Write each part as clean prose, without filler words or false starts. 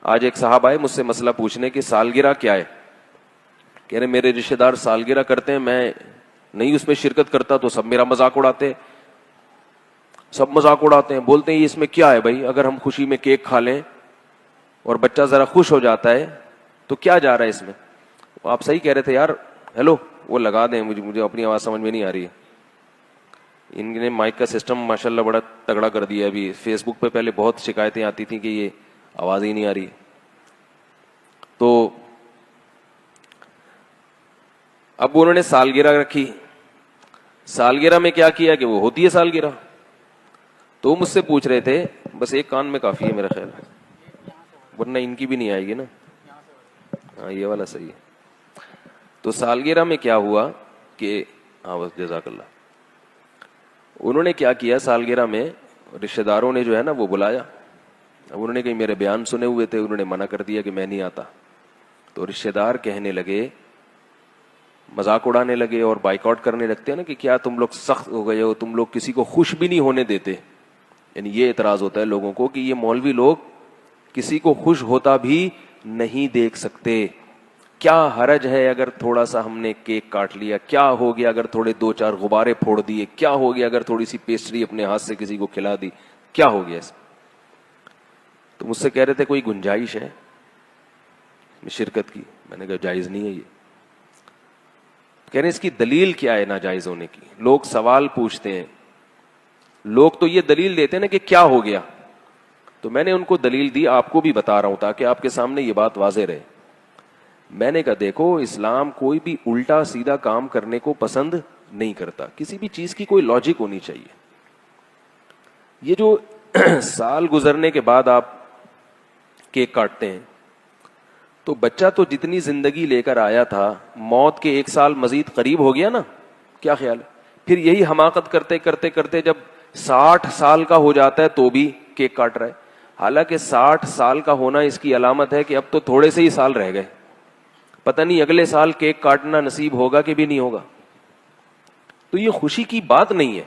آج ایک صاحب آئے مجھ سے مسئلہ پوچھنے کہ سالگرہ کیا ہے. کہہ رہے میرے رشتے دار سالگرہ کرتے ہیں, میں نہیں اس میں شرکت کرتا تو سب میرا مذاق اڑاتے, سب مذاق اڑاتے ہیں, بولتے ہیں یہ اس میں کیا ہے بھائی, اگر ہم خوشی میں کیک کھا لیں اور بچہ ذرا خوش ہو جاتا ہے تو کیا جا رہا ہے اس میں. آپ صحیح کہہ رہے تھے یار. ہیلو, وہ لگا دیں, مجھے اپنی آواز سمجھ میں نہیں آ رہی ہے. ان نے مائک کا سسٹم ماشاءاللہ بڑا تگڑا کر دیا. ابھی فیس بک پہ پہلے بہت شکایتیں آتی تھیں کہ یہ آواز ہی نہیں آ رہی. تو اب انہوں نے سالگرہ رکھی. سالگرہ میں کیا کیا کہ وہ ہوتی ہے سالگرہ. تو مجھ سے پوچھ رہے تھے, بس ایک کان میں کافی ہے میرا خیال, ورنہ ان کی بھی نہیں آئے گی نا. ہاں یہ والا صحیح ہے. تو سالگرہ میں کیا ہوا کہ ہاں بس جزاک اللہ, انہوں نے کیا کیا سالگرہ میں رشتہ داروں نے جو ہے نا وہ بلایا. اب انہوں نے کہیں میرے بیان سنے ہوئے تھے, انہوں نے منع کر دیا کہ میں نہیں آتا. تو رشتہ دار کہنے لگے, مذاق اڑانے لگے اور بائیکاٹ کرنے لگتے ہیں نا کہ کیا تم لوگ سخت ہو گئے ہو, تم لوگ کسی کو خوش بھی نہیں ہونے دیتے. یعنی یہ اعتراض ہوتا ہے لوگوں کو کہ یہ مولوی لوگ کسی کو خوش ہوتا بھی نہیں دیکھ سکتے. کیا حرج ہے اگر تھوڑا سا ہم نے کیک کاٹ لیا, کیا ہو گیا اگر تھوڑے 2-4 غبارے پھوڑ دیے, کیا ہو گیا اگر تھوڑی سی پیسٹری اپنے ہاتھ سے کسی کو کھلا دی, کیا ہو گیا اس. تو مجھ سے کہہ رہے تھے کوئی گنجائش ہے شرکت کی. میں نے کہا جائز نہیں ہے یہ. کہہ رہے اس کی دلیل کیا ہے ناجائز ہونے کی. لوگ سوال پوچھتے ہیں, لوگ تو یہ دلیل دیتے ہیں نا کہ کیا ہو گیا. تو میں نے ان کو دلیل دی, آپ کو بھی بتا رہا ہوں تاکہ آپ کے سامنے یہ بات واضح رہے. میں نے کہا دیکھو, اسلام کوئی بھی الٹا سیدھا کام کرنے کو پسند نہیں کرتا. کسی بھی چیز کی کوئی لاجک ہونی چاہیے. یہ جو سال گزرنے کے بعد آپ کیک کاٹتے ہیں تو بچہ تو جتنی زندگی لے کر آیا تھا, موت کے 1 سال مزید قریب ہو گیا نا. کیا خیال ہے؟ پھر یہی حماقت کرتے کرتے کرتے جب 60 سال کا ہو جاتا ہے تو بھی کیک کاٹ رہا ہے. حالانکہ 60 سال کا ہونا اس کی علامت ہے کہ اب تو تھوڑے سے ہی سال رہ گئے, پتہ نہیں اگلے سال کیک کاٹنا نصیب ہوگا کہ بھی نہیں ہوگا. تو یہ خوشی کی بات نہیں ہے.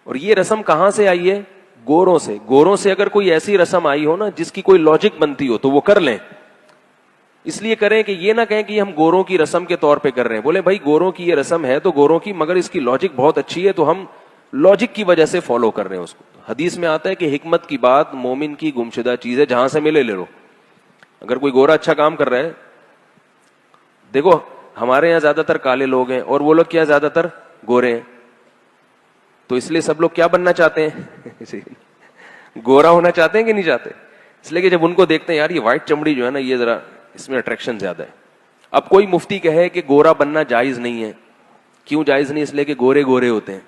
اور یہ رسم کہاں سے آئی ہے؟ گوروں سے. گوروں سے اگر کوئی ایسی رسم آئی ہو نا جس کی کوئی لاجک بنتی ہو تو وہ کر لیں. اس لیے کریں کہ یہ نہ کہیں کہ ہم گوروں کی رسم کے طور پہ کر رہے ہیں. بولے بھائی گوروں کی یہ رسم ہے تو گوروں کی, مگر اس کی لاجک بہت اچھی ہے تو ہم لاجک کی وجہ سے فالو کر رہے ہیں اس کو. حدیث میں آتا ہے کہ حکمت کی بات مومن کی گمشدہ چیز ہے, جہاں سے ملے لے لو. اگر کوئی گورا اچھا کام کر رہا ہے, دیکھو ہمارے یہاں زیادہ تر کالے لوگ ہیں اور وہ لوگ کیا زیادہ تر گورے ہیں, تو اس لیے سب لوگ کیا بننا چاہتے ہیں؟ گورا ہونا چاہتے ہیں کہ نہیں چاہتے؟ اس لیے کہ جب ان کو دیکھتے ہیں یار یہ وائٹ چمڑی جو ہے نا یہ ذرا اس میں اٹریکشن زیادہ ہے. اب کوئی مفتی کہے کہ گورا بننا جائز نہیں ہے. کیوں جائز نہیں؟ اس لیے کہ گورے گورے ہوتے ہیں.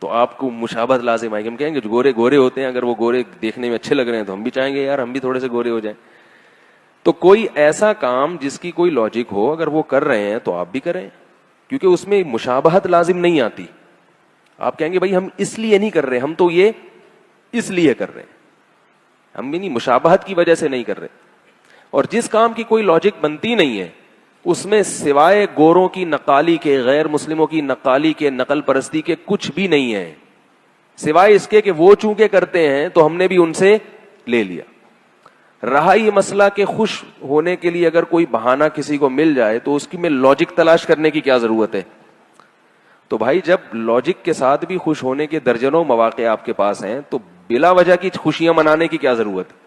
تو آپ کو مشابہت لازم آئے گی. ہم کہیں گے جو گورے گورے ہوتے ہیں, اگر وہ گورے دیکھنے میں اچھے لگ رہے ہیں تو ہم بھی چاہیں گے یار ہم بھی تھوڑے سے گورے ہو جائیں. تو کوئی ایسا کام جس کی کوئی لاجک ہو اگر وہ کر رہے ہیں تو آپ بھی کریں, کیونکہ اس میں مشابہت لازم نہیں آتی. آپ کہیں گے بھائی ہم اس لیے نہیں کر رہے, ہم تو یہ اس لیے کر رہے ہیں, ہم بھی نہیں مشابہت کی وجہ سے نہیں کر رہے. اور جس کام کی کوئی لاجک بنتی نہیں ہے اس میں سوائے گوروں کی نقالی کے, غیر مسلموں کی نقالی کے, نقل پرستی کے کچھ بھی نہیں ہے, سوائے اس کے کہ وہ چونکہ کرتے ہیں تو ہم نے بھی ان سے لے لیا. رہا یہ مسئلہ کہ خوش ہونے کے لیے اگر کوئی بہانہ کسی کو مل جائے تو اس کی میں لاجک تلاش کرنے کی کیا ضرورت ہے؟ تو بھائی جب لاجک کے ساتھ بھی خوش ہونے کے درجنوں مواقع آپ کے پاس ہیں تو بلا وجہ کی خوشیاں منانے کی کیا ضرورت ہے؟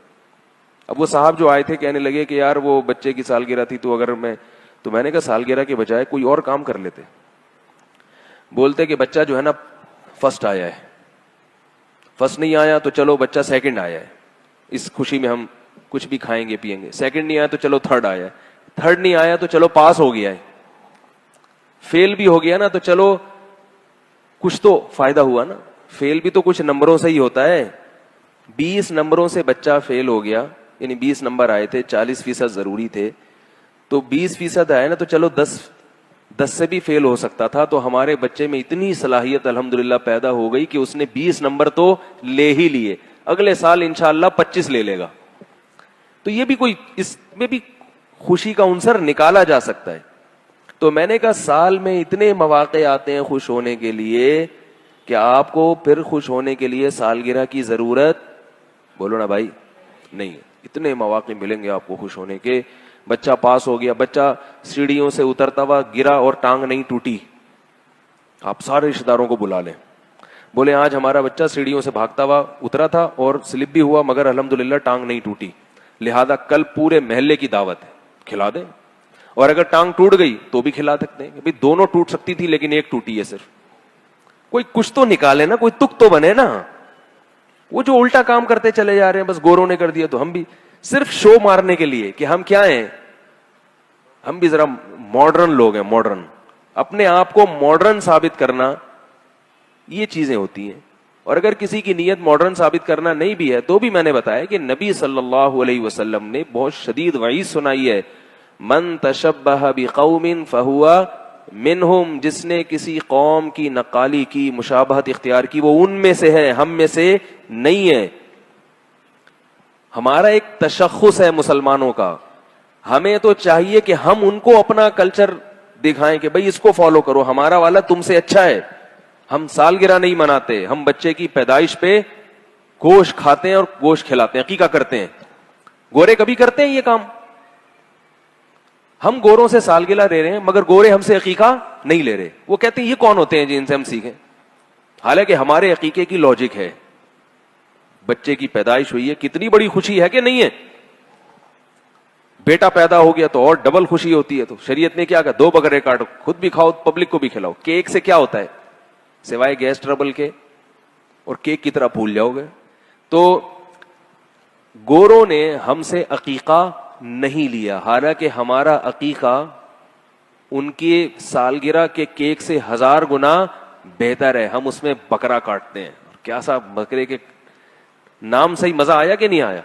اب وہ صاحب جو آئے تھے کہنے لگے کہ یار وہ بچے کی سالگرہ تھی تو میں نے کہا سالگرہ کے بجائے کوئی اور کام کر لیتے. بولتے کہ بچہ جو ہے نا فرسٹ آیا ہے, فرسٹ نہیں آیا تو چلو بچہ سیکنڈ آیا ہے, اس خوشی میں ہم کچھ بھی کھائیں گے پیئیں گے. سیکنڈ نہیں آیا تو چلو تھرڈ آیا ہے, تھرڈ نہیں آیا تو چلو پاس ہو گیا ہے, فیل بھی ہو گیا نا تو چلو کچھ تو فائدہ ہوا نا. فیل بھی تو کچھ نمبروں سے ہی ہوتا ہے. 20 نمبروں سے بچہ فیل ہو گیا, یعنی 20 نمبر آئے تھے, 40% ضروری تھے, تو 20% آئے نا تو چلو 10 سے بھی فیل ہو سکتا تھا. تو ہمارے بچے میں اتنی صلاحیت الحمدللہ پیدا ہو گئی کہ اس نے 20 نمبر تو لے ہی لیے, اگلے سال انشاءاللہ 25 لے لے گا. تو یہ بھی کوئی, اس میں بھی خوشی کا عنصر نکالا جا سکتا ہے. تو میں نے کہا سال میں اتنے مواقع آتے ہیں خوش ہونے کے لیے کہ آپ کو پھر خوش ہونے کے لیے سالگرہ کی ضرورت, بولو نا بھائی, نہیں ہے. اتنے مواقع ملیں گے آپ کو خوش ہونے کے. بچہ پاس ہو گیا, بچہ سیڑھیوں سے اترتا ہوا گرا اور ٹانگ نہیں ٹوٹی, آپ سارے رشتے داروں کو بلا لیں, بولے آج ہمارا بچہ سیڑھیوں سے بھاگتا ہوا اترا تھا اور سلپ بھی ہوا مگر الحمدللہ ٹانگ نہیں ٹوٹی, لہذا کل پورے محلے کی دعوت ہے, کھلا دیں. اور اگر ٹانگ ٹوٹ گئی تو بھی کھلا سکتے ہیں, کہ دونوں ٹوٹ سکتی تھی لیکن ایک ٹوٹی ہے صرف. کوئی کچھ تو نکالے نا, کوئی تک تو بنے نا. وہ جو الٹا کام کرتے چلے جا رہے ہیں, بس گوروں نے کر دیا تو ہم بھی, صرف شو مارنے کے لیے کہ ہم کیا ہیں, ہم بھی ذرا ماڈرن لوگ ہیں, ماڈرن, اپنے آپ کو ماڈرن ثابت کرنا, یہ چیزیں ہوتی ہیں. اور اگر کسی کی نیت ماڈرن ثابت کرنا نہیں بھی ہے تو بھی میں نے بتایا کہ نبی صلی اللہ علیہ وسلم نے بہت شدید وعید سنائی ہے, من تشبہ بقوم فہو منہم, جس نے کسی قوم کی نقالی کی, مشابہت اختیار کی, وہ ان میں سے ہے, ہم میں سے نہیں ہے. ہمارا ایک تشخص ہے مسلمانوں کا, ہمیں تو چاہیے کہ ہم ان کو اپنا کلچر دکھائیں کہ بھئی اس کو فالو کرو, ہمارا والا تم سے اچھا ہے. ہم سالگرہ نہیں مناتے, ہم بچے کی پیدائش پہ گوشت کھاتے ہیں اور گوشت کھلاتے ہیں, عقیقہ کرتے ہیں. گورے کبھی کرتے ہیں یہ کام؟ ہم گوروں سے سالگرہ لے رہے ہیں مگر گورے ہم سے عقیقہ نہیں لے رہے. وہ کہتے ہیں یہ کون ہوتے ہیں جن سے ہم سیکھیں, حالانکہ ہمارے عقیقے کی لاجک ہے. بچے کی پیدائش ہوئی ہے, کتنی بڑی خوشی ہے کہ نہیں ہے. بیٹا پیدا ہو گیا تو اور ڈبل خوشی ہوتی ہے. تو شریعت نے کیا کہا, 2 بکرے کاٹو, خود بھی کھاؤ پبلک کو بھی کھلاؤ. کیک سے کیا ہوتا ہے سوائے گیس ٹربل کے, اور کیک کی طرح بھول جاؤ گے. تو گوروں نے ہم سے عقیقہ نہیں لیا, حالانکہ ہمارا عقیقہ ان کی سالگرہ کے کیک سے 1000 گنا بہتر ہے. ہم اس میں بکرا کاٹتے ہیں. کیا صاحب, بکرے کے نام سے ہی مزہ آیا کہ نہیں آیا؟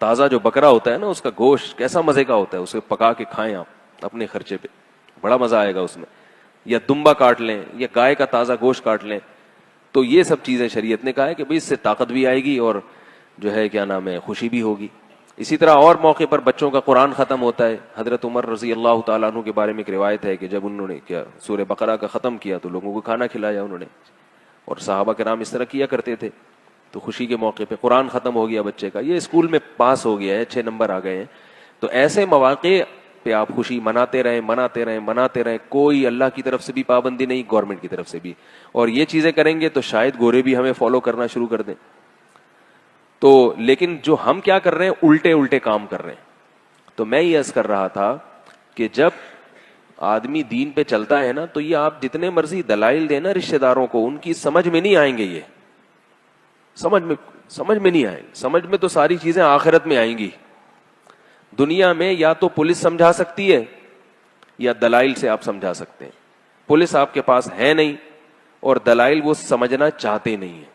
تازہ جو بکرا ہوتا ہے نا, اس کا گوشت کیسا مزے کا ہوتا ہے, اسے پکا کے کھائیں آپ اپنے خرچے پہ, بڑا مزہ آئے گا اس میں. یا دمبا کاٹ لیں, یا گائے کا تازہ گوشت کاٹ لیں. تو یہ سب چیزیں شریعت نے کہا ہے کہ بھئی اس سے طاقت بھی آئے گی اور جو ہے کیا نام ہے خوشی بھی ہوگی. اسی طرح اور موقع پر بچوں کا قرآن ختم ہوتا ہے. حضرت عمر رضی اللہ تعالیٰ عنہ کے بارے میں ایک روایت ہے کہ جب انہوں نے کیا سورہ بقرہ کا ختم کیا تو لوگوں کو کھانا کھلایا انہوں نے, اور صحابہ کرام اس طرح کیا کرتے تھے. تو خوشی کے موقع پہ قرآن ختم ہو گیا بچے کا, یہ اسکول میں پاس ہو گیا ہے, 6 نمبر آ گئے ہیں. تو ایسے مواقع پہ آپ خوشی مناتے رہیں. کوئی اللہ کی طرف سے بھی پابندی نہیں, گورنمنٹ کی طرف سے بھی. اور یہ چیزیں کریں گے تو شاید گورے بھی ہمیں فالو کرنا شروع کر دیں. تو لیکن جو ہم کیا کر رہے ہیں, الٹے کام کر رہے ہیں. تو میں یہ عرض کر رہا تھا کہ جب آدمی دین پہ چلتا ہے نا, تو یہ آپ جتنے مرضی دلائل دیں نا رشتے داروں کو, ان کی سمجھ میں نہیں آئیں گے. یہ سمجھ میں نہیں آئیں. سمجھ میں تو ساری چیزیں آخرت میں آئیں گی. دنیا میں یا تو پولیس سمجھا سکتی ہے یا دلائل سے آپ سمجھا سکتے ہیں. پولیس آپ کے پاس ہے نہیں اور دلائل وہ سمجھنا چاہتے نہیں ہیں.